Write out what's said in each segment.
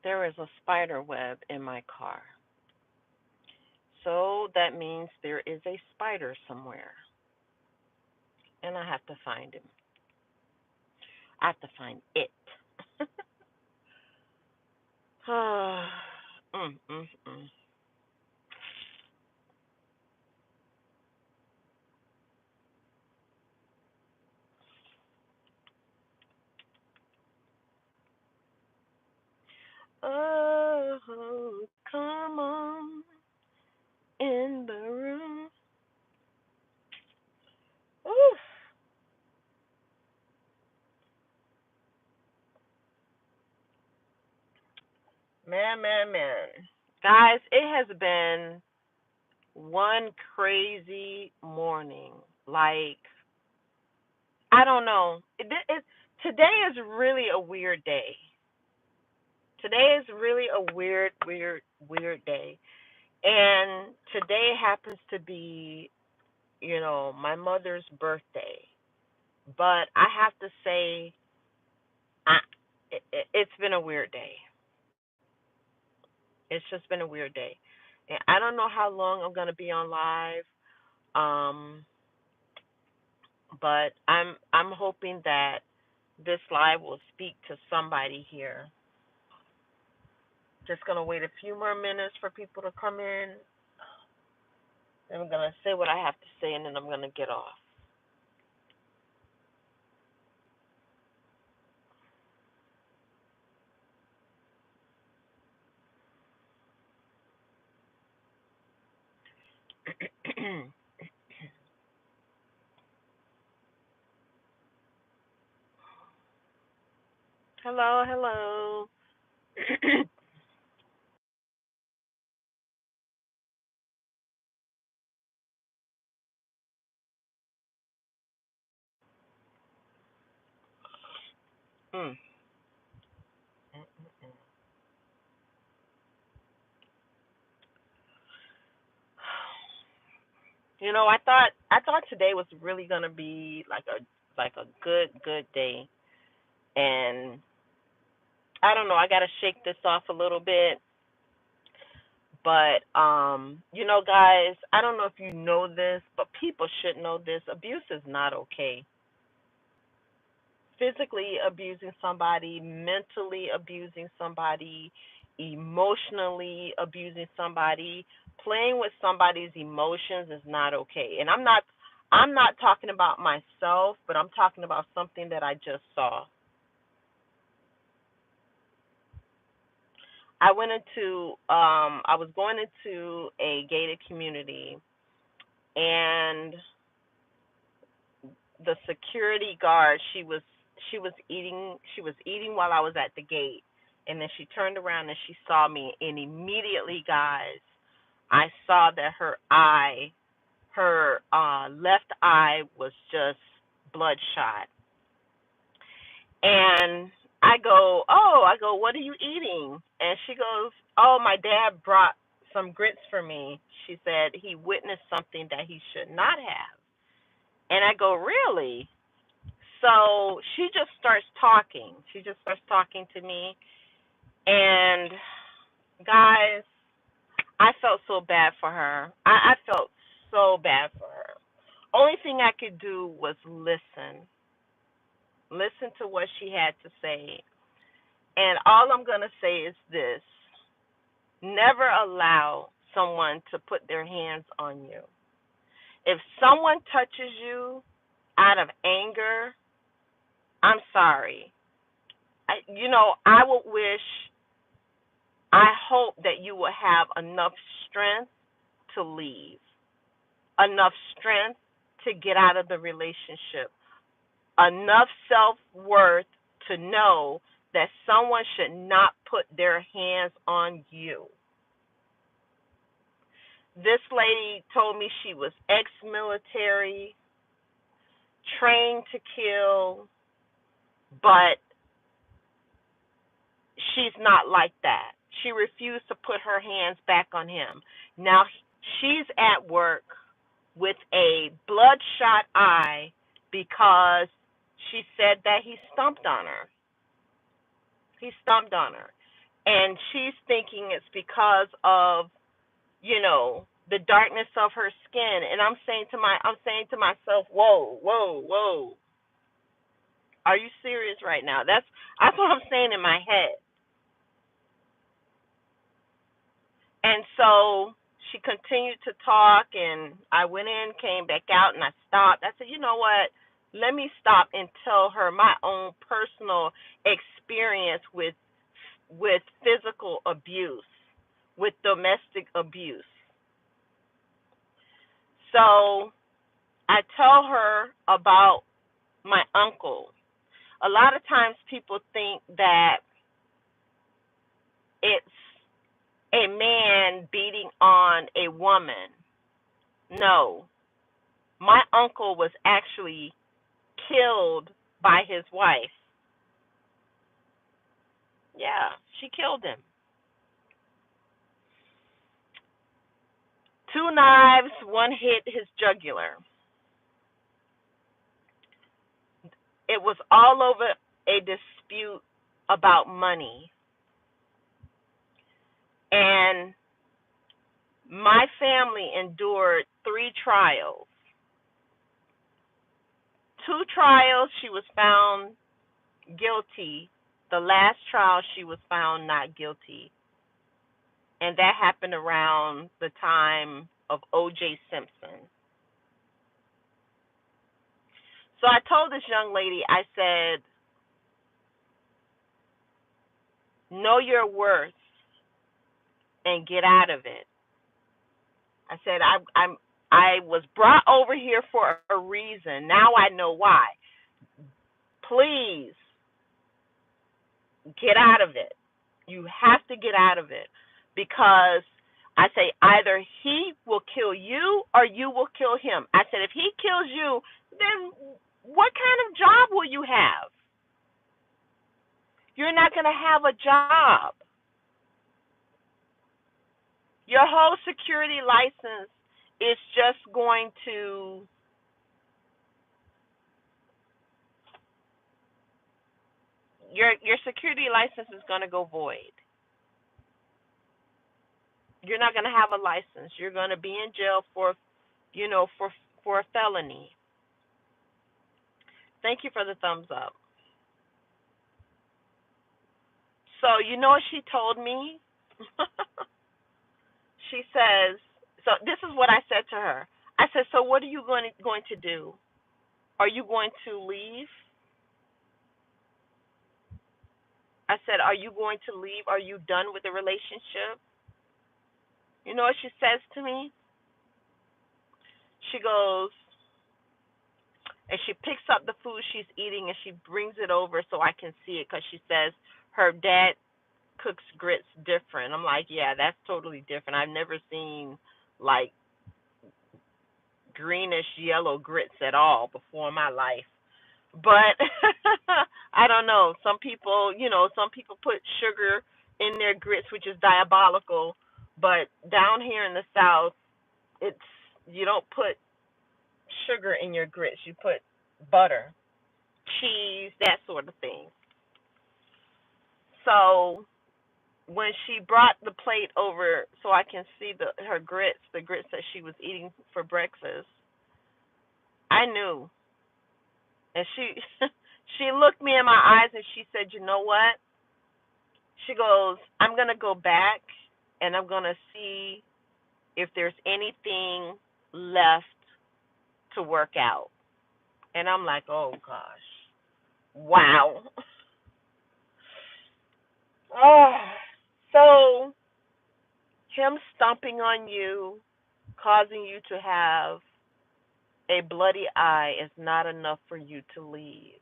There is a spider web in my car. So that means there is a spider somewhere. And I have to find him. I have to find it. mm, mm, mm. Oh, come on in the room. Ooh, man, man, man. Guys, it has been one crazy morning. Like, I don't know. Today is really a weird day. Today is really a weird, weird, weird day. And today happens to be, my mother's birthday. But I have to say, I, it's been a weird day. It's just been a weird day. And I don't know how long I'm going to be on live. Um, but I'm hoping that this live will speak to somebody here. Just gonna wait a few more minutes for people to come in. Then I'm gonna say what I have to say, and then I'm gonna get off. Hello, hello. Mm. I thought today was really gonna be like a good day, and I don't know. I gotta shake this off a little bit. But guys, I don't know if you know this, but people should know this. Abuse is not okay. Physically abusing somebody, mentally abusing somebody, emotionally abusing somebody, playing with somebody's emotions is not okay. And I'm not talking about myself, but I'm talking about something that I just saw. I was going into a gated community, and the security guard, she was eating while I was at the gate, and then she turned around and she saw me, and immediately, guys, I saw that her left eye was just bloodshot. And I go, what are you eating? And she goes, oh, my dad brought some grits for me. She said he witnessed something that he should not have. And I go, really? So she just starts talking. She just starts talking to me. And guys, I felt so bad for her. I felt so bad for her. Only thing I could do was listen. Listen to what she had to say. And all I'm going to say is this: never allow someone to put their hands on you. If someone touches you out of anger, I'm sorry. I would wish, I hope that you will have enough strength to leave, enough strength to get out of the relationship, enough self worth to know that someone should not put their hands on you. This lady told me she was ex military, trained to kill, but she's not like that. She refused to put her hands back on him. Now she's at work with a bloodshot eye because she said that he stumped on her. He stumped on her. And she's thinking it's because of, the darkness of her skin. And I'm saying to myself, whoa, whoa, whoa. Are you serious right now? That's what I'm saying in my head. And so she continued to talk, and I went in, came back out, and I stopped. I said, you know what? Let me stop and tell her my own personal experience with physical abuse, with domestic abuse. So I tell her about my uncle. A lot of times people think that it's a man beating on a woman. No, my uncle was actually killed by his wife. Yeah, she killed him. Two knives, one hit his jugular. It was all over a dispute about money. And my family endured 3 trials. 2 trials, she was found guilty. The last trial, she was found not guilty. And that happened around the time of O.J. Simpson. So I told this young lady, I said, know your worth and get out of it. I said, I was brought over here for a reason. Now I know why. Please get out of it. You have to get out of it, because I say either he will kill you or you will kill him. I said, if he kills you, then what kind of job will you have? You're not going to have a job. Your whole security license is just going to, your security license is going to go void. You're not going to have a license. You're going to be in jail for, for a felony. Thank you for the thumbs up. So you know what she told me? She says, so this is what I said to her. I said, so what are you going to do? Are you going to leave? I said, are you going to leave? Are you done with the relationship? You know what she says to me? She goes, and she picks up the food she's eating and she brings it over so I can see it, because she says her dad cooks grits different. I'm like, yeah, that's totally different. I've never seen like greenish yellow grits at all before in my life. But I don't know. Some people put sugar in their grits, which is diabolical. But down here in the South, it's you don't put sugar in your grits. You put butter, cheese, that sort of thing. So when she brought the plate over so I can see her grits, the grits that she was eating for breakfast, I knew. And she she looked me in my eyes and she said, "You know what?" She goes, "I'm going to go back and I'm going to see if there's anything left to work out." And I'm like, "Oh gosh. Wow." Oh, so him stomping on you, causing you to have a bloody eye is not enough for you to leave.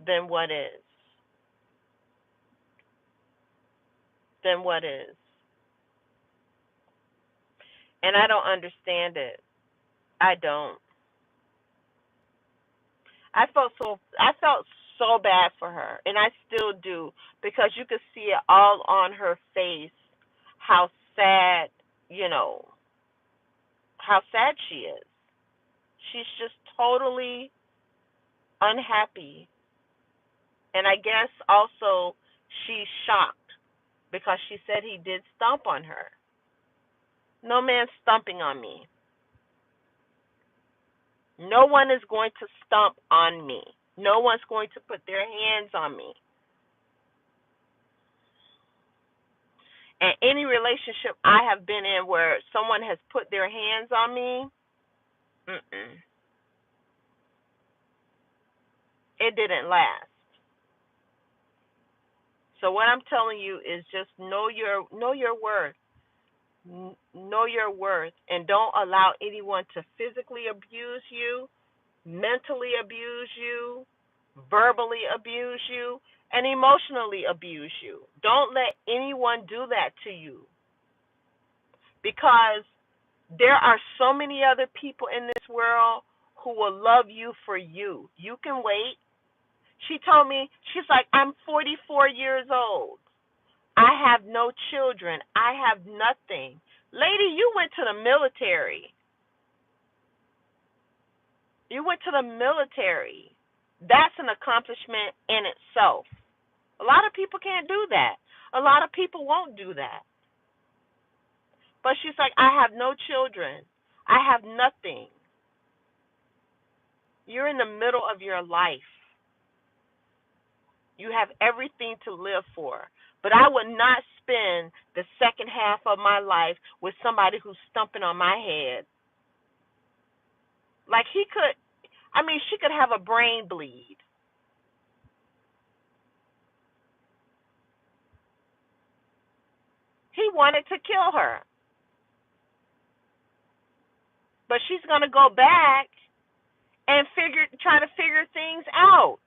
Then what is? Then what is? And I don't understand it. I don't. I felt so bad for her, and I still do, because you could see it all on her face how sad, you know, how sad she is. She's just totally unhappy. And I guess also she's shocked. because she said he did stomp on her. No man's stomping on me. No one is going to stomp on me. No one's going to put their hands on me. And any relationship I have been in where someone has put their hands on me, it didn't last. So what I'm telling you is just know your worth. Know your worth, and don't allow anyone to physically abuse you, mentally abuse you, verbally abuse you, and emotionally abuse you. Don't let anyone do that to you, because there are so many other people in this world who will love you for you. You can wait. She told me, she's like, I'm 44 years old. I have no children. I have nothing. Lady, you went to the military. You went to the military. That's an accomplishment in itself. A lot of people can't do that. A lot of people won't do that. But she's like, I have no children. I have nothing. You're in the middle of your life. You have everything to live for. But I would not spend the second half of my life with somebody who's stumping on my head. Like she could have a brain bleed. He wanted to kill her. But she's going to go back and try to figure things out.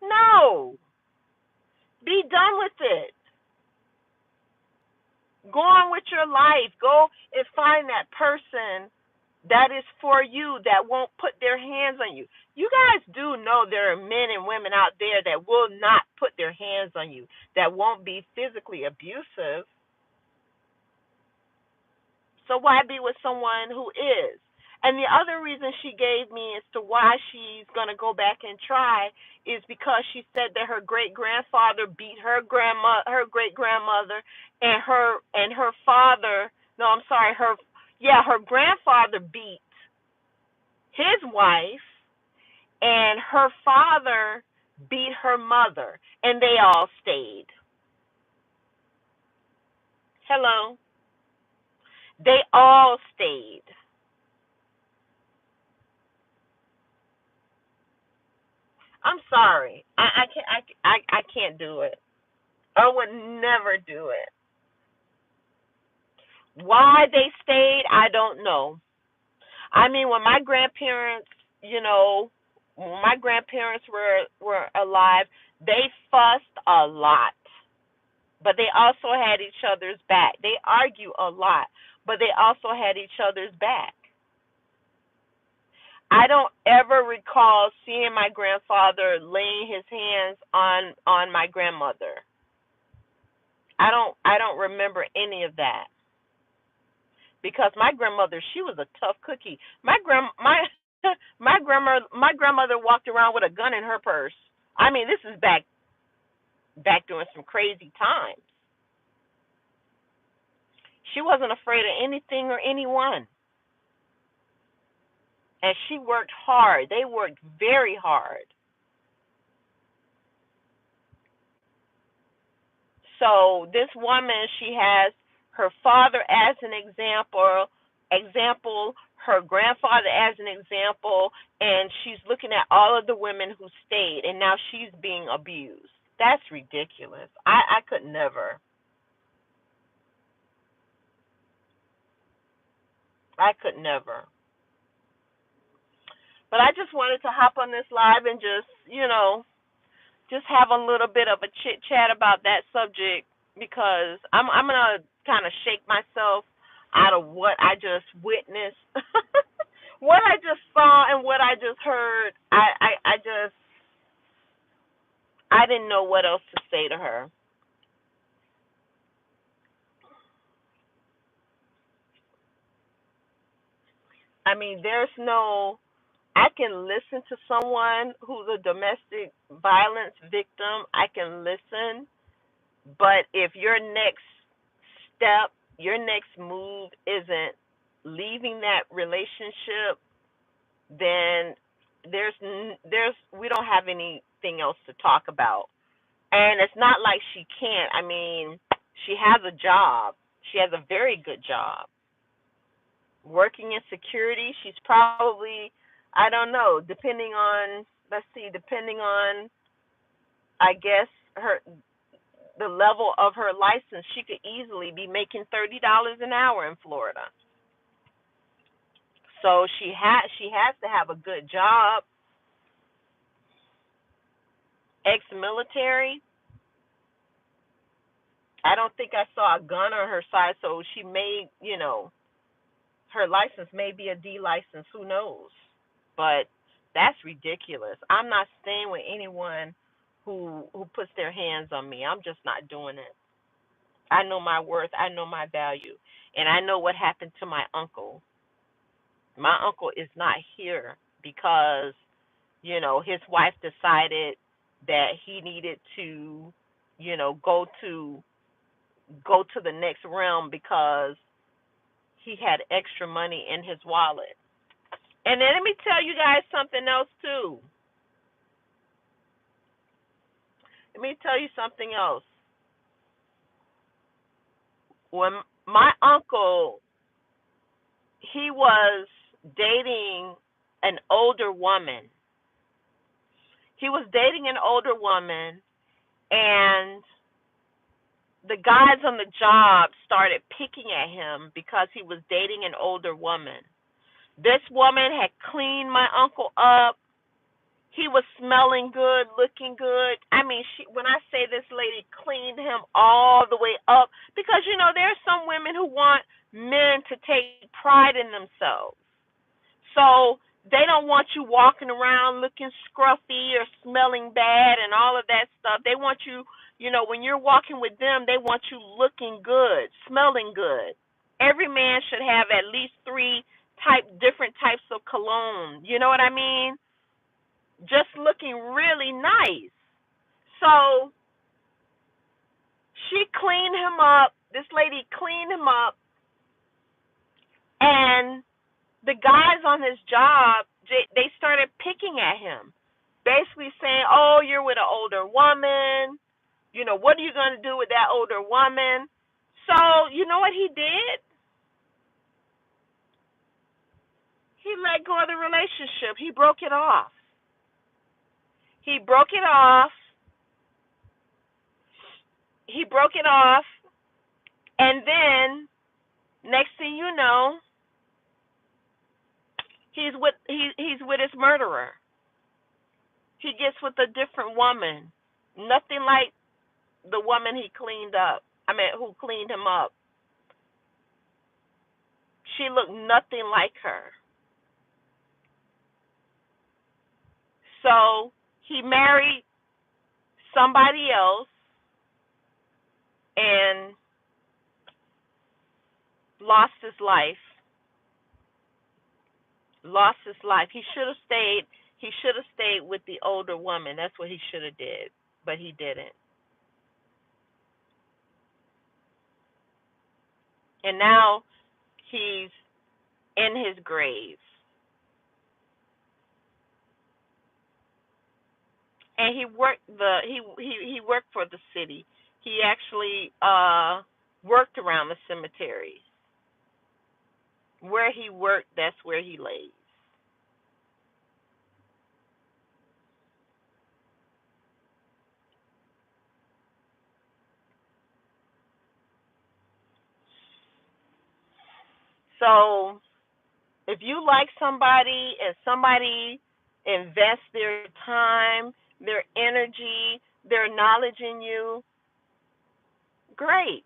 No. Be done with it. Go on with your life. Go and find that person that is for you, that won't put their hands on you. You guys do know there are men and women out there that will not put their hands on you, that won't be physically abusive. So why be with someone who is? And the other reason she gave me as to why she's going to go back and try is because she said that her great grandfather beat her great grandmother, and her father. No, I'm sorry, her grandfather beat his wife, and her father beat her mother, and they all stayed. Hello, they all stayed. I'm sorry. I can't do it. I would never do it. Why they stayed, I don't know. I mean, when my grandparents, when my grandparents were alive, they fussed a lot, but they also had each other's back. They argue a lot, but they also had each other's back. I don't ever recall seeing my grandfather laying his hands on my grandmother. I don't remember any of that, because my grandmother, she was a tough cookie. My grandmother walked around with a gun in her purse. I mean, this is back during some crazy times. She wasn't afraid of anything or anyone. And she worked hard. They worked very hard. So this woman, she has her father as an example, her grandfather as an example, and she's looking at all of the women who stayed, and now she's being abused. That's ridiculous. I could never. I could never. But I just wanted to hop on this live and just have a little bit of a chit chat about that subject, because I'm gonna kind of shake myself out of what I just witnessed, what I just saw, and what I just heard. I didn't know what else to say to her. I mean, there's no. I can listen to someone who's a domestic violence victim. I can listen, But if your next step, your next move isn't leaving that relationship, then there's we don't have anything else to talk about. And it's not like she can't. I mean, she has a job. She has a very good job. Working in security, she's probably, I don't know, depending on, let's see, depending on, I guess, her the level of her license, she could easily be making $30 an hour in Florida. So she has to have a good job. Ex-military. I don't think I saw a gun on her side, so she may, her license may be a D license. Who knows? But that's ridiculous. I'm not staying with anyone who puts their hands on me. I'm just not doing it. I know my worth. I know my value, and I know what happened to my uncle. My uncle is not here because his wife decided that he needed to go to the next realm because he had extra money in his wallet. And then let me tell you guys something else too. Let me tell you something else. When my uncle, he was dating an older woman. He was dating an older woman, and the guys on the job started picking at him because he was dating an older woman. This woman had cleaned my uncle up. He was smelling good, looking good. I mean, when I say this lady cleaned him all the way up, because there are some women who want men to take pride in themselves. So they don't want you walking around looking scruffy or smelling bad and all of that stuff. They want you, when you're walking with them, they want you looking good, smelling good. Every man should have at least three different types of cologne. You know what I mean? Just looking really nice. So she cleaned him up. This lady cleaned him up, and the guys on his job, they started picking at him, basically saying, "Oh, you're with an older woman. What are you going to do with that older woman?" So you know what he did? He let go of the relationship. He broke it off. He broke it off. He broke it off, and then next thing you know, he's with his murderer. He gets with a different woman. Nothing like the woman he cleaned up. I mean, who cleaned him up. She looked nothing like her. So he married somebody else and lost his life. Lost his life. He should have stayed. He should have stayed with the older woman. That's what he should have did, but he didn't. And now he's in his grave. And he worked for the city. He actually worked around the cemeteries. Where he worked, that's where he lays. So if you like somebody and somebody invests their time, their energy, their knowledge in you, great.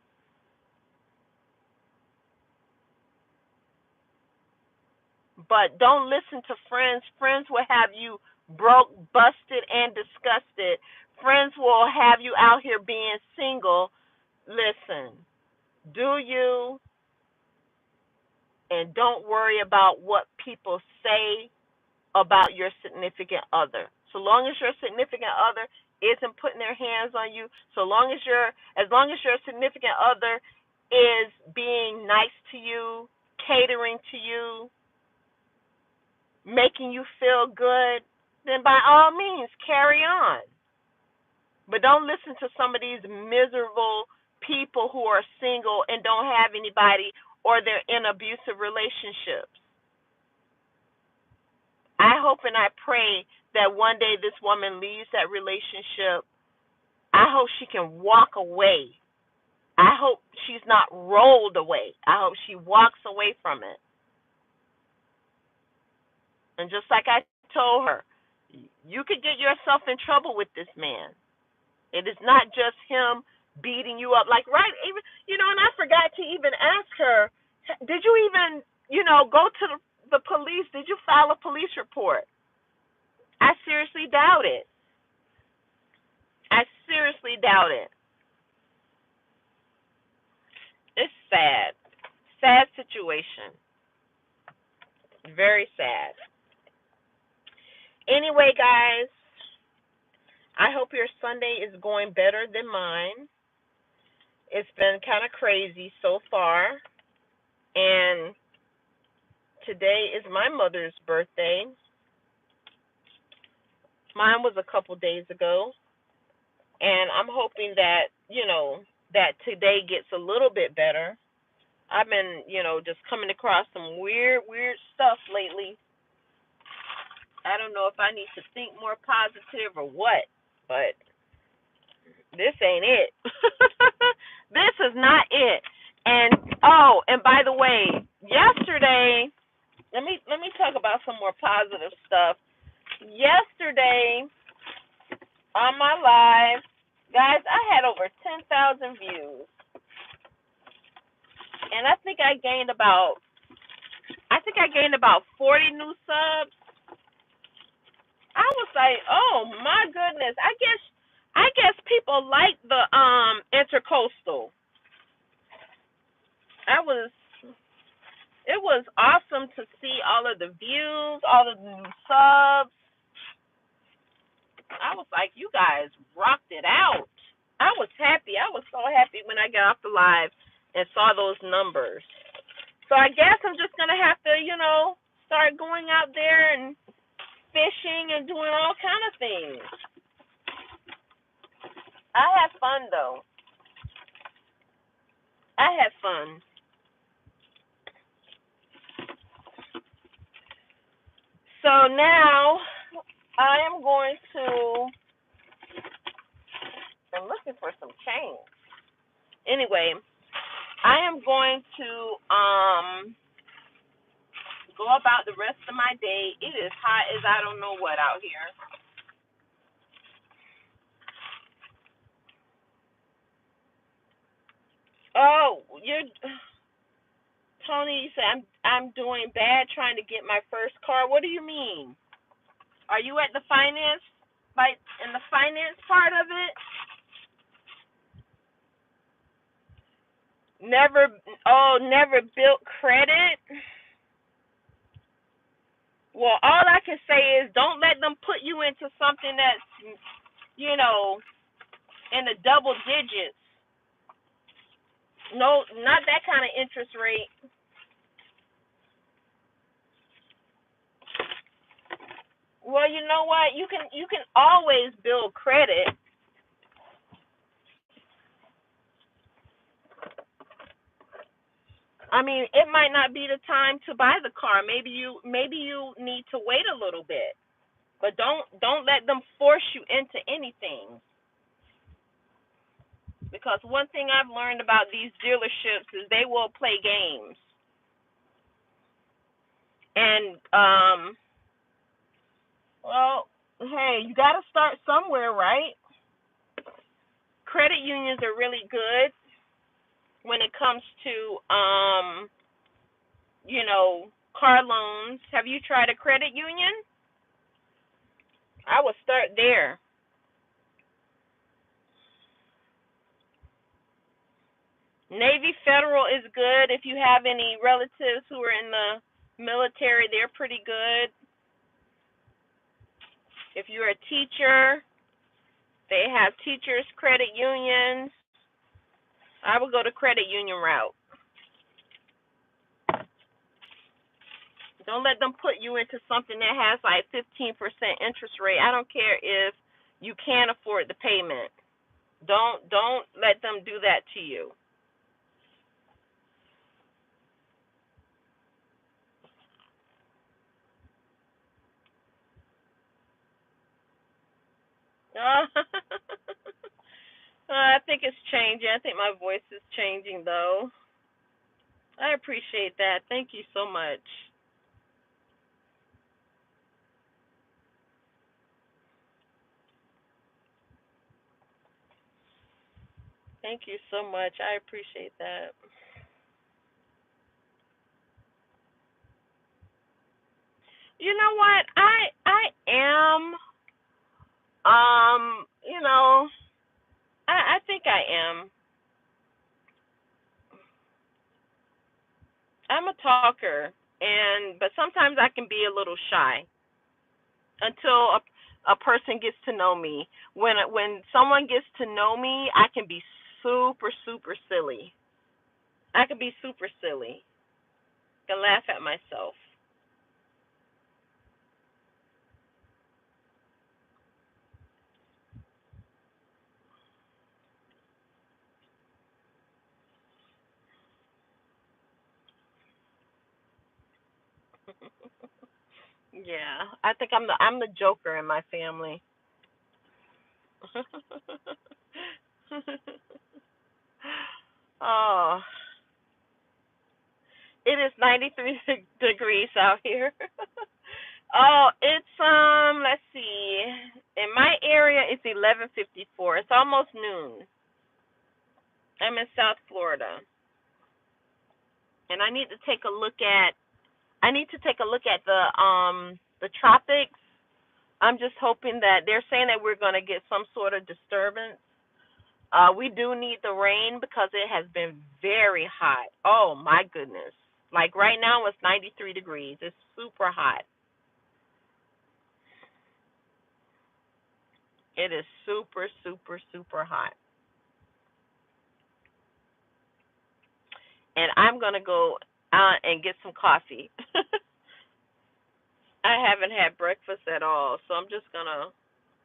But don't listen to friends. Friends will have you broke, busted, and disgusted. Friends will have you out here being single. Listen, do you, and don't worry about what people say about your significant other. So long as your significant other isn't putting their hands on you, as long as your significant other is being nice to you, catering to you, making you feel good, then by all means carry on. But don't listen to some of these miserable people who are single and don't have anybody, or they're in abusive relationships. I hope and I pray that one day this woman leaves that relationship. I hope she can walk away. I hope she's not rolled away. I hope she walks away from it. And just like I told her, you could get yourself in trouble with this man. It is not just him beating you up. Like, right, even, and I forgot to even ask her, did you even, go to the police? Did you file a police report? I seriously doubt it. I seriously doubt it. It's sad. Sad situation. Very sad. Anyway, guys, I hope your Sunday is going better than mine. It's been kind of crazy so far. And today is my mother's birthday. Mine was a couple days ago. And I'm hoping that, that today gets a little bit better. I've been, just coming across some weird stuff lately. I don't know if I need to think more positive or what, but this ain't it. This is not it. And by the way, yesterday, let me talk about some more positive stuff. Yesterday on my live, guys, I had over 10,000 views. And I think I gained about 40 new subs. I was like, "Oh my goodness. I guess people like the intercoastal." It was awesome to see all of the views, all of the new subs. I was like, "You guys rocked it out." I was happy. I was so happy when I got off the live and saw those numbers. So I guess I'm just going to have to, start going out there and fishing and doing all kind of things. I had fun, though. I had fun. So now I am going to, I'm looking for some change. Anyway, I am going to go about the rest of my day. It is hot as I don't know what out here. Oh, Tony, you said I'm doing bad trying to get my first car. What do you mean? Are you at the finance, in the finance part of it? Never built credit? Well, all I can say is don't let them put you into something that's, in the double digits. No, not that kind of interest rate. Well, you know what? You can always build credit. I mean, it might not be the time to buy the car. Maybe you need to wait a little bit. But don't let them force you into anything. Because one thing I've learned about these dealerships is they will play games. And well, hey, you got to start somewhere, right? Credit unions are really good when it comes to car loans. Have you tried a credit union? I would start there. Navy Federal is good. If you have any relatives who are in the military, they're pretty good. If you're a teacher, They have teachers credit unions. I would go the credit union route. Don't let them put you into something that has like 15% interest rate. I don't care if you can't afford the payment. Don't let them do that to you. I think it's changing. I think my voice is changing though. I appreciate that. Thank you so much. Thank you so much. I appreciate that. You know what? I am you know, I think I am. I'm a talker, and but sometimes I can be a little shy until a person gets to know me. When someone gets to know me, I can be super silly. I can be super silly. I can laugh at myself. Yeah, I think I'm the joker in my family. Oh, it is 93 degrees out here. Oh, it's let's see. In my area it's 11:54. It's almost noon. I'm in South Florida. And I need to take a look at the tropics. I'm just hoping that they're saying that we're going to get some sort of disturbance. We do need the rain because it has been very hot. Oh my goodness. Like right now it's 93 degrees. It's super hot. It is super hot. And I'm going to go out and get some coffee. I haven't had breakfast at all, so I'm just going to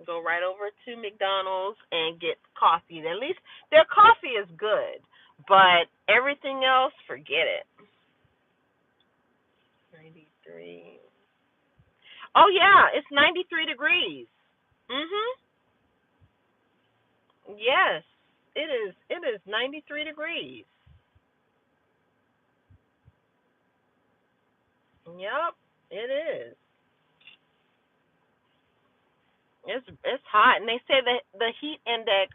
go right over to McDonald's and get coffee. At least their coffee is good, but everything else, forget it. 93. Oh yeah, it's 93 degrees. Mhm. Yes, it is. It is 93 degrees. Yep, it is. It's hot, and they say that the heat index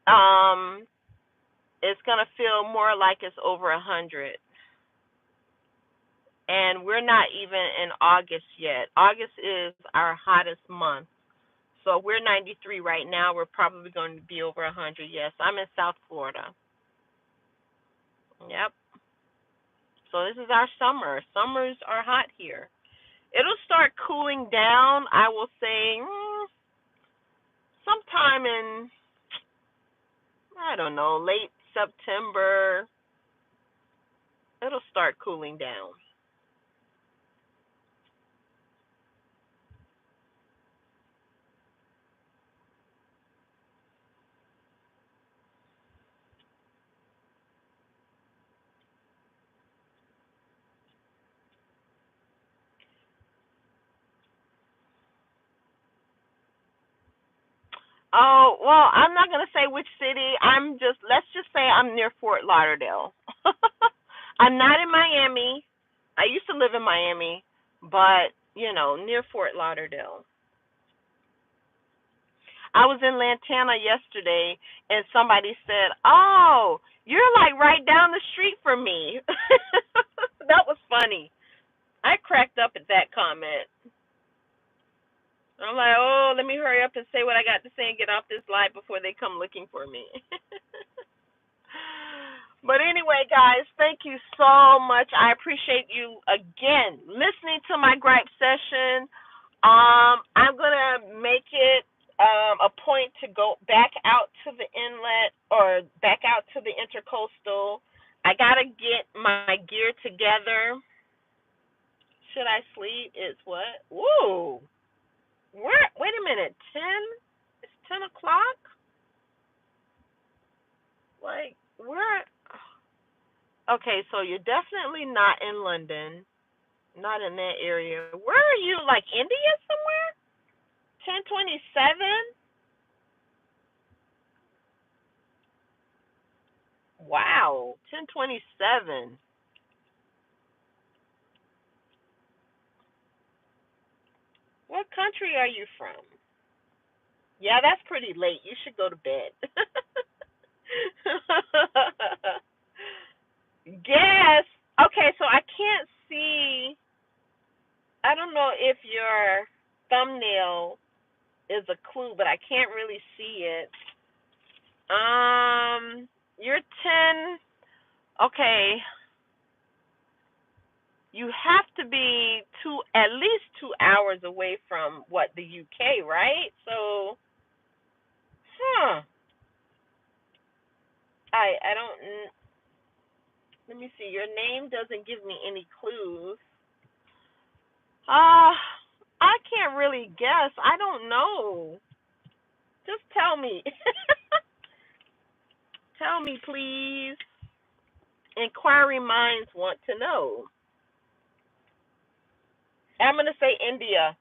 um is gonna feel more like it's over 100. And we're not even in August yet. August is our hottest month. So we're 93 right now. We're probably going to be over 100. Yes, I'm in South Florida. Yep. So this is our summer. Summers are hot here. It'll start cooling down, I will say, sometime in, I don't know, late September. It'll start cooling down. Oh, well, I'm not going to say which city. Let's just say I'm near Fort Lauderdale. I'm not in Miami. I used to live in Miami, but, near Fort Lauderdale. I was in Lantana yesterday, and somebody said, "Oh, you're like right down the street from me." That was funny. I cracked up at that comment. I'm like, "Oh, let me hurry up and say what I got to say and get off this live before they come looking for me." But anyway, guys, thank you so much. I appreciate you again listening to my gripe session. I'm gonna make it a point to should I sleep? It's what? Woo! Where? Wait a minute. 10? It's 10 o'clock. Like where? Okay, so you're definitely not in London. Not in that area. Where are you? Like India somewhere? 10:27. Wow. 10:27. What country are you from? Yeah, that's pretty late. You should go to bed. Guess. Okay, so I can't see. I don't know if your thumbnail is a clue, but I can't really see it. You're 10. Okay, you have to be at least 2 hours away from what the UK, right? So, huh? I don't. Let me see. Your name doesn't give me any clues. Uh, I can't really guess. I don't know. Just tell me. Tell me, please. Inquiring minds want to know. I'm going to say India.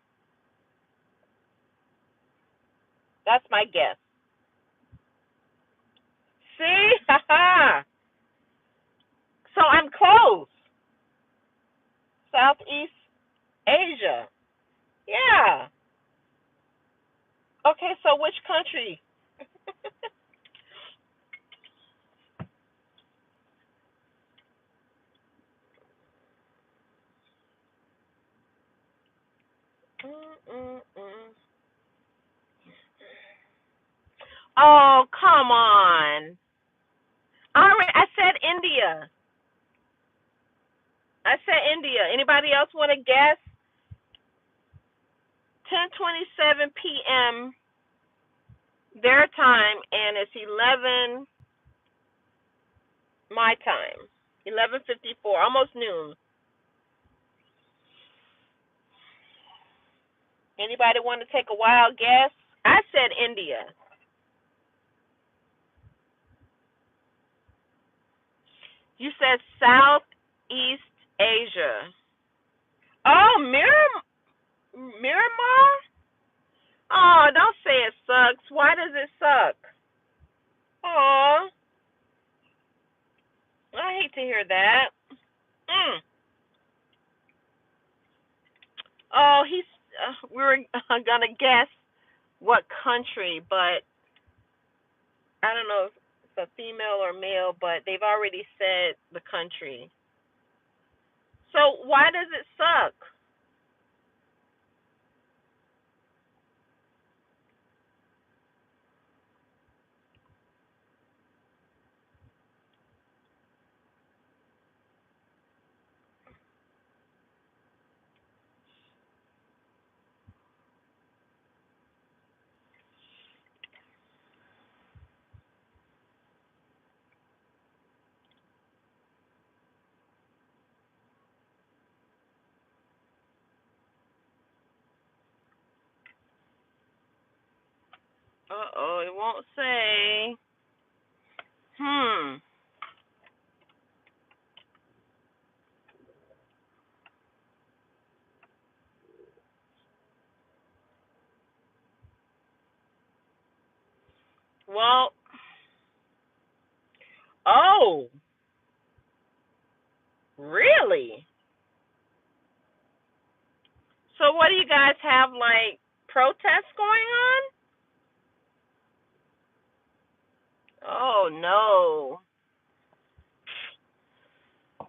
That's my guess. See? Haha. So I'm close. Southeast Asia. Yeah. Okay, so which country? Mm-mm-mm. Oh, come on. All right, I said India. I said India. Anybody else want to guess? 10:27 p.m. their time, and it's 11 my time. 11:54, almost noon. Anybody want to take a wild guess? I said India. You said Southeast Asia. Oh, Miramar? Oh, don't say it sucks. Why does it suck? Oh, I hate to hear that. Mm. Oh, we were gonna guess what country, but I don't know if it's a female or male, but they've already said the country. So why does it suck? Uh-oh, it won't say. Hmm. Well, oh, really? So what do you guys have, like protests going on? Oh no.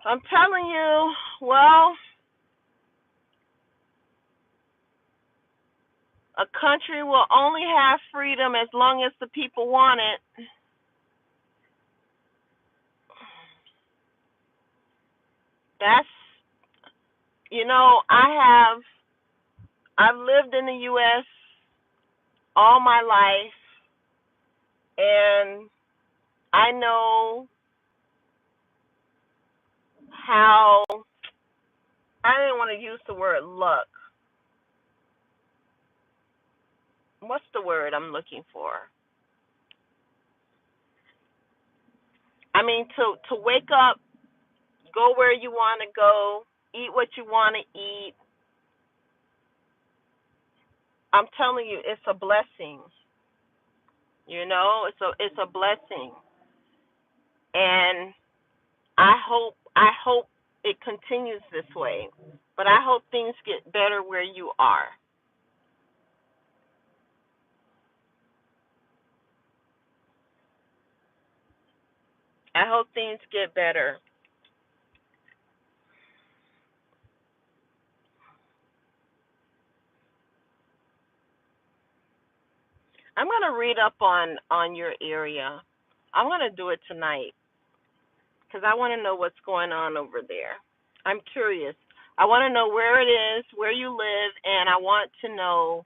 I'm telling you, well, a country will only have freedom as long as the people want it. That's, I've lived in the US all my life, and I know how I didn't want to use the word luck. What's the word I'm looking for? I mean, to wake up, go where you want to go, eat what you want to eat. I'm telling you, it's a blessing. It's a blessing, and I hope it continues this way. But I hope things get better where you are. I hope things get better. I'm gonna read up on your area. I'm gonna do it tonight because I want to know what's going on over there. I'm curious. I want to know where it is, where you live, and I want to know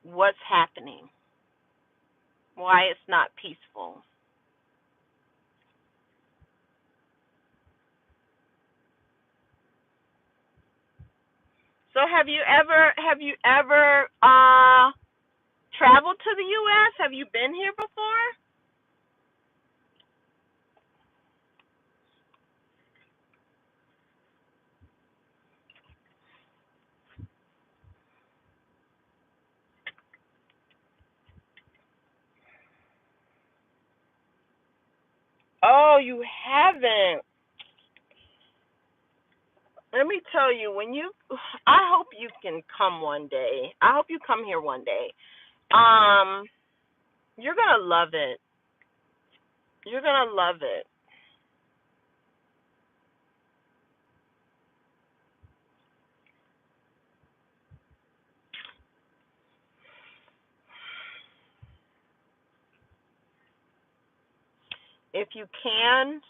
what's happening, why it's not peaceful. So have you ever traveled to the US? Have you been here before? Oh, you haven't. Let me tell you, I hope you can come one day. I hope you come here one day. Um, you're gonna love it. You're gonna love it. If you can,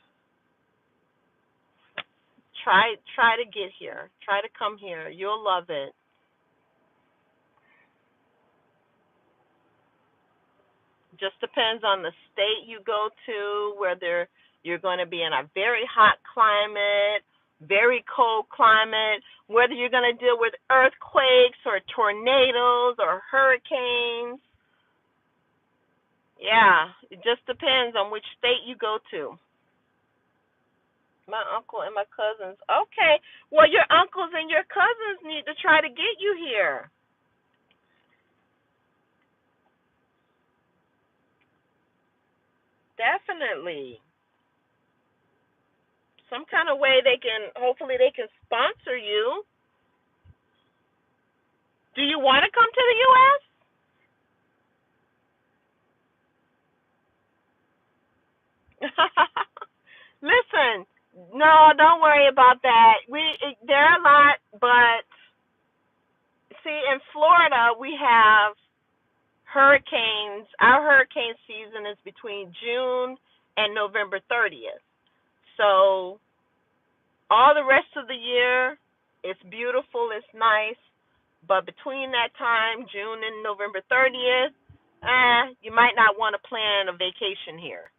try to get here. Try to come here. You'll love it. Just depends on the state you go to, whether you're going to be in a very hot climate, very cold climate, whether you're going to deal with earthquakes or tornadoes or hurricanes. Yeah, it just depends on which state you go to. My uncle and my cousins. Okay. Well, your uncles and your cousins need to try to get you here. Definitely. Some kind of way hopefully they can sponsor you. Do you want to come to the US? Listen, no, don't worry about that. There are a lot, but see, in Florida we have hurricanes. Our hurricane season is between June and November 30th. So all the rest of the year, it's beautiful, it's nice, but between that time, June and November 30th, you might not want to plan a vacation here.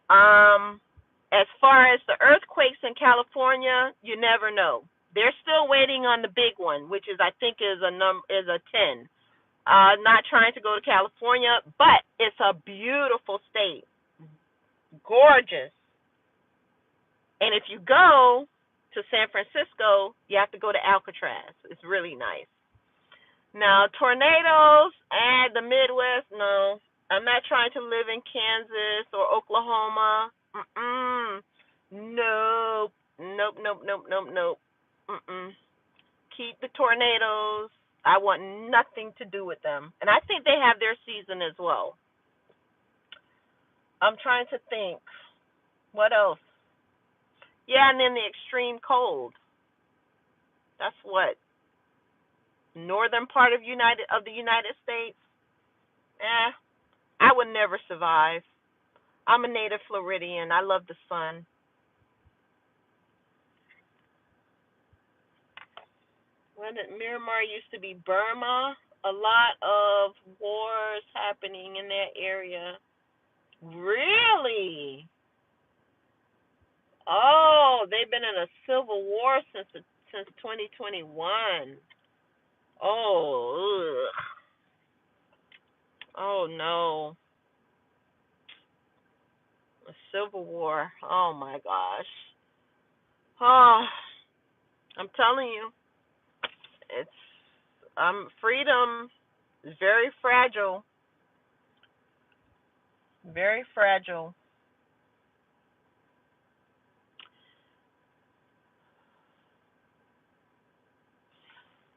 Um, as far as the earthquakes in California, you never know. They're still waiting on the big one, which is I think is a 10. Not trying to go to California, but it's a beautiful state, gorgeous. And if you go to San Francisco, you have to go to Alcatraz. It's really nice. Now, tornadoes and the Midwest, no. I'm not trying to live in Kansas or Oklahoma. Mm-mm. Nope. Nope, nope, nope, nope, nope. Mm-mm. Keep the tornadoes. I want nothing to do with them. And I think they have their season as well. I'm trying to think. What else? Yeah, and then the extreme cold. That's what northern part of the United States. Eh, I would never survive. I'm a native Floridian. I love the sun. When it Miramar used to be Burma, a lot of wars happening in that area. Really? Oh, they've been in a civil war since the since 2021. Oh, ugh. Oh no, a civil war. Oh my gosh. Oh, I'm telling you, it's freedom is very fragile, very fragile.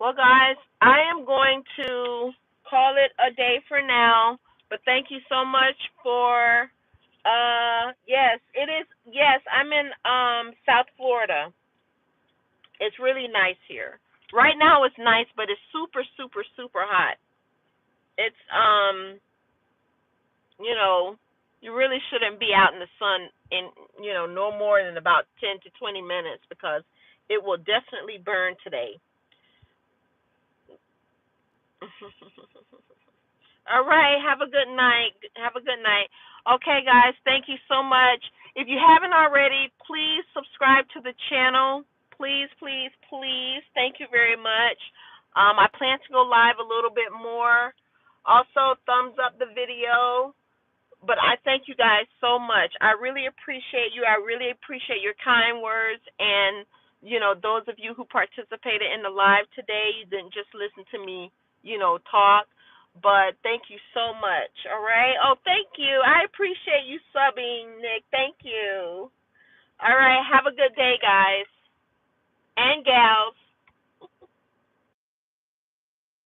Well, guys, I am going to call it a day for now. But thank you so much for. Yes, it is. Yes, I'm in South Florida. It's really nice here. Right now it's nice, but it's super, super, super hot. It's you know, you really shouldn't be out in the sun in no more than about 10 to 20 minutes because it will definitely burn today. All right. Have a good night. Have a good night. Okay, guys. Thank you so much. If you haven't already, please subscribe to the channel. Please, please, please. Thank you very much. I plan to go live a little bit more. Also, thumbs up the video. But I thank you guys so much. I really appreciate you. I really appreciate your kind words and those of you who participated in the live today. You didn't just listen to me, talk. But thank you so much. All right. Oh, thank you. I appreciate you subbing, Nick. Thank you. All right. Have a good day, guys and gals.